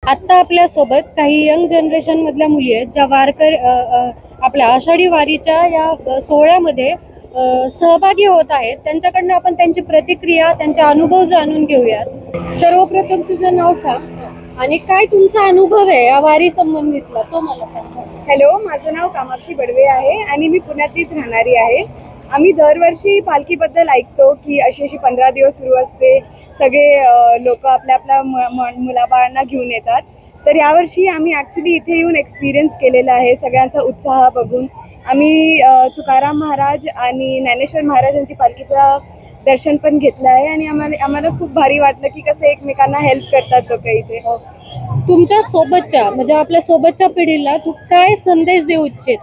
आत्ता आपल्यासोबत काही यंग जनरेशन मधल्या मुली आहेत ज्या आपल्या आषाढी वारीच्या या सोहळ्यामध्ये सहभागी होत आहेत। त्यांच्याकडनं आपण त्यांची प्रतिक्रिया, त्यांचे अनुभव जाणून घेऊयात। सर्वप्रथम तुझं नाव सांग आणि काय तुमचा अनुभव आहे या वारी संबंधितला तो मला सांग। हॅलो, माझं नाव कामाक्षी बडवे आहे आणि मी पुण्यातलीच राहणारी आहे। आम्ही दरवर्षी पालखीबद्दल ऐकतो की अशी 15 दिवस सुरू असते, सगळे लोक आपल्या मुलाबाळांना घेऊन येतात। तर यावर्षी आम्ही ॲक्च्युली इथे येऊन एक्सपिरियन्स केलेला आहे सगळ्यांचा उत्साह बघून। आम्ही तुकाराम महाराज आणि ज्ञानेश्वर महाराज यांची पालखीचं दर्शन पण घेतलं आहे आणि आम्हाला खूप भारी वाटलं की कसं एकमेकांना हेल्प करतात लोक इथे। तुमच्या सोबतच्या म्हणजे आपल्या सोबतच्या पिढीला तू काय संदेश देऊ इच्छित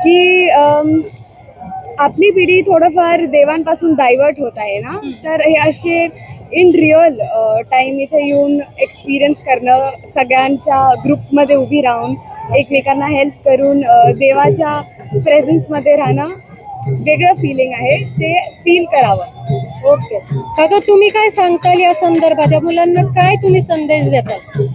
की आपली पिढी थोडंफार देवांपासून डायव्हर्ट होत आहे ना, तर हे असे इन रिअल टाइम इथे येऊन एक्सपिरियन्स करणं, सगळ्यांच्या ग्रुपमध्ये उभी राहून एकमेकांना हेल्प करून देवाच्या प्रेझेन्समध्ये राहणं वेगळं फिलिंग आहे, ते फील करावं। ओके काका, तुम्ही काय सांगताल या संदर्भात? या मुलांना काय तुम्ही संदेश देताल?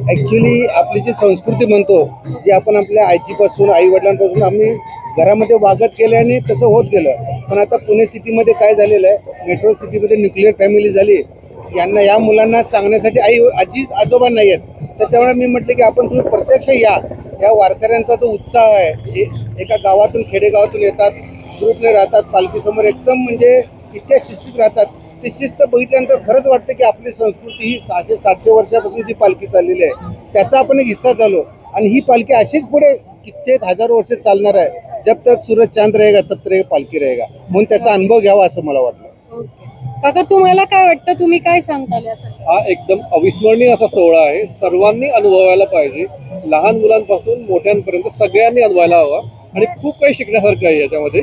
ॲक्च्युली आपली जी संस्कृती म्हणतो, जी आपण आपल्या आईपासून आई वडिलांपासून आम्ही घरामध्ये वागत केल्याने तसं होत गेलं। पण आता पुणे सिटीमध्ये काय झालेलं आहे, मेट्रो सिटीमध्ये न्यूक्लिअर फॅमिली झाली। या मुलांना सांगण्यासाठी आजी आजोबा नाही आहेत, त्याच्यामुळे मी म्हटलं की आपण तुम्ही प्रत्यक्ष या वारकऱ्यांचा जो उत्साह आहे, एका गावातून खेडेगावातून येतात, ग्रुपने राहतात, पालखीसमोर एकदम म्हणजे इतक्या शिस्तीत राहतात। ती शिस्त बघितल्यानंतर खरंच वाटतं की आपली संस्कृती ही 600-700 वर्षापासून जी पालखी चाललेली आहे त्याचा आपण एक हिस्सा झालो आणि ही पालखी अशीच पुढे कित्येक हजारो वर्ष चालणार आहे। जब तक सूरज चांद रहेगा तब तक पालखी रहेगा, म्हणून त्याचा अनुभव घ्यावा असं मला वाटलं। काका, तुम्हाला काय वाटतं? तुम्ही काय सांगताल यासाठी? हा एकदम अविस्मरणीय असा सोहळा आहे, सर्वांनी अनुभवायला पाहिजे। लहान मुलांपासून मोठ्यांपर्यंत सगळ्यांनी अनुभवायला हवा आणि खूप काही शिकण्यासारखं आहे याच्यामध्ये।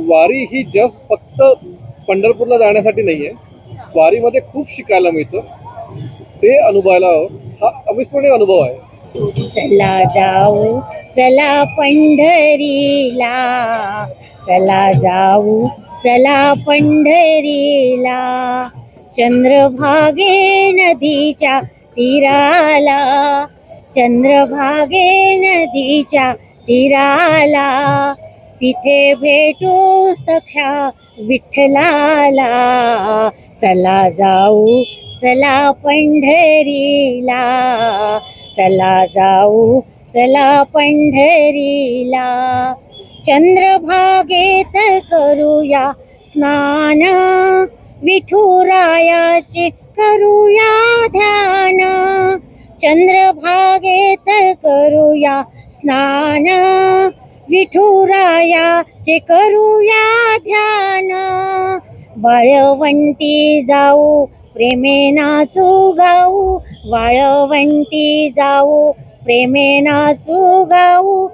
वारी ही जस्ट फक्त पंढरपूरला जाण्यासाठी नाहीये, वारीमध्ये खूप शिकायला मिळतं, ते अनुभवायला हवं। हा अविस्मरणीय अनुभव आहे। चला जाऊ चला पंढरीला, चला जाऊ चला पंढरीला, चंद्रभागे नदीच्या तीराला, चंद्रभागे नदीच्या तीराला, तिथे भेटू सख्या विठ्ठलाला, चला जाऊ चला पंढरीला, चला जाऊ चला पंढरीला, चंद्रभागेत करूया स्नान, विठुरायाचे करूया ध्यान, चंद्रभागेत करूया स्नान, विठुरायाचे करूया ध्यान, वाळवंटी जाऊ प्रेमे नाचू गाऊ, वाळवंटी जाऊ प्रेमे नाचू गाऊ,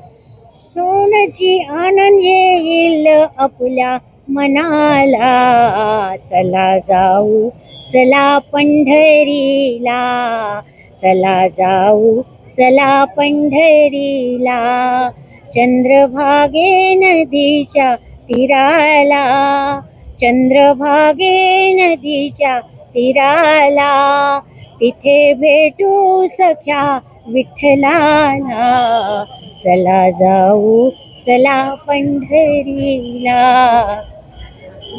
सोनची आनंद येईल आपल्या मनाला, चला जाऊ चला पंढरीला, चला जाऊ चला पंढरीला, चंद्रभागे नदीच्या तीराला, चंद्रभागे नदीच्या तीराला, तिथे भेटू सख्या विठ्ठलाला, चला जाऊ चला पंढरीला।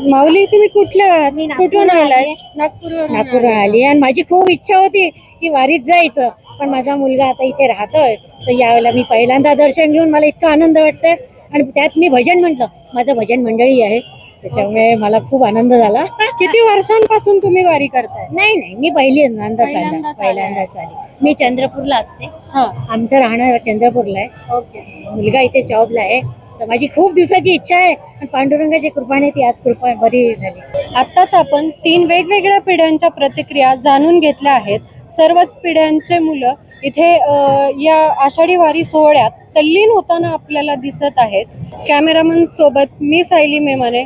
माऊली, तुम्ही कुठून आलाय? नागपूर आली आणि माझी खूप इच्छा होती की वारीत जायचं, पण माझा मुलगा आता इथे राहतोय, तर यावेळेला मी पहिल्यांदा दर्शन घेऊन मला इतका आनंद वाटतोय आणि त्यात मी भजन म्हटलं, माझं भजन मंडळी आहे, त्याच्यामुळे मला खूप आनंद झाला। किती वर्षांपासून तुम्ही वारी करताय? नाही, मी पहिल्यांदाच आली। मी चंद्रपूरला असते, आमचं राहणं चंद्रपूरला आहे। ओके, मुलगा इथे जॉबला आहे, तर माझी खूप दिवसाची इच्छा आहे आणि पांडुरंगाची कृपाने ती आज कृपा बरी झाली। आत्ताच आपण 3 वेगवेगळ्या पिढ्यांच्या प्रतिक्रिया जाणून घेतल्या आहेत। सर्वच पिढ्यांचे मुलं इथे या आषाढी वारी सोहळ्यात तल्लीन होताना आपल्याला दिसत आहेत। कॅमेरामन सोबत मी सायली मेमने।